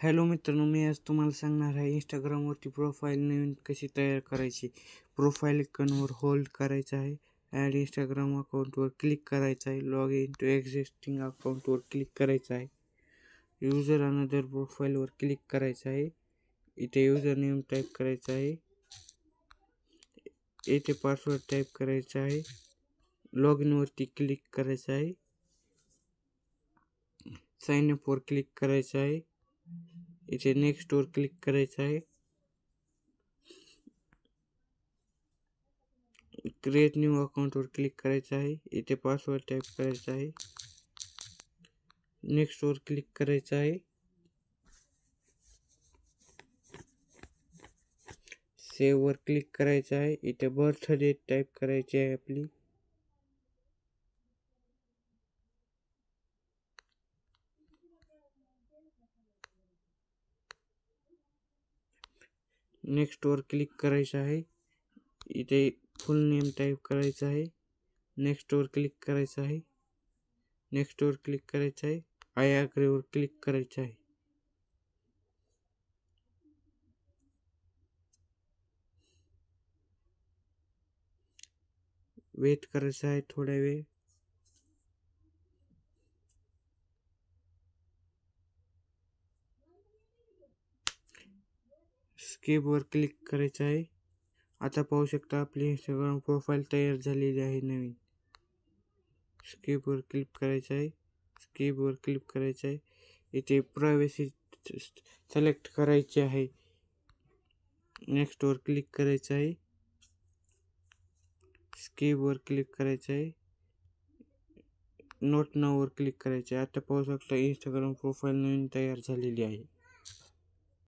Hello मित्रांनो, मी आज तुम्हाला सांगणार आहे इंस्टाग्रामवरती प्रोफाईल नवीन कशी तयार करायची. प्रोफाईल आयकॉनवर होल्ड करायचं आहे. ॲड इंस्टाग्राम अकाउंटवर क्लिक करायचं आहे. लॉग इन टू एक्झिस्टिंग अकाउंटवर क्लिक करायचं आहे. युजर अनदर प्रोफाईलवर क्लिक करायचं आहे. इथे युजर नेम टाईप करायचं आहे. इथे पासवर्ड टाईप करायचा आहे. लॉग इनवरती क्लिक करायचं आहे. साइन अपवर क्लिक करायचं आहे. इथे नेक्स्टवर क्लिक करायचं आहे. क्रिएट न्यू अकाउंटवर क्लिक करायचं आहे. इथे पासवर्ड टाईप करायचा आहे. नेक्स्टवर क्लिक करायचं आहे. सेव्हवर क्लिक करायचं आहे. इथे बर्थ डेट टाईप करायची आहे आपली. नेक्स्टवर क्लिक करायचं आहे. इथे फुल नेम टाईप करायचं आहे. नेक्स्टवर क्लिक करायचं आहे. नेक्स्टवर क्लिक करायचं आहे. आय अग्रीवर क्लिक करायचं आहे. वेट करायचं आहे थोड्या वेळ. स्किपवर क्लिक करायचं आहे. आता पाहू शकता आपली इंस्टाग्राम प्रोफाईल तयार झालेली आहे नवीन. स्किपवर क्लिक करायचं आहे. स्किपवर क्लिक करायचं आहे. इथे प्रायव्हसी सिलेक्ट करायची आहे. नेक्स्टवर क्लिक करायचं आहे. स्किपवर क्लिक करायचं आहे. नोट नाववर क्लिक करायचं आहे. आता पाहू शकता इंस्टाग्राम प्रोफाईल नवीन तयार झालेली आहे.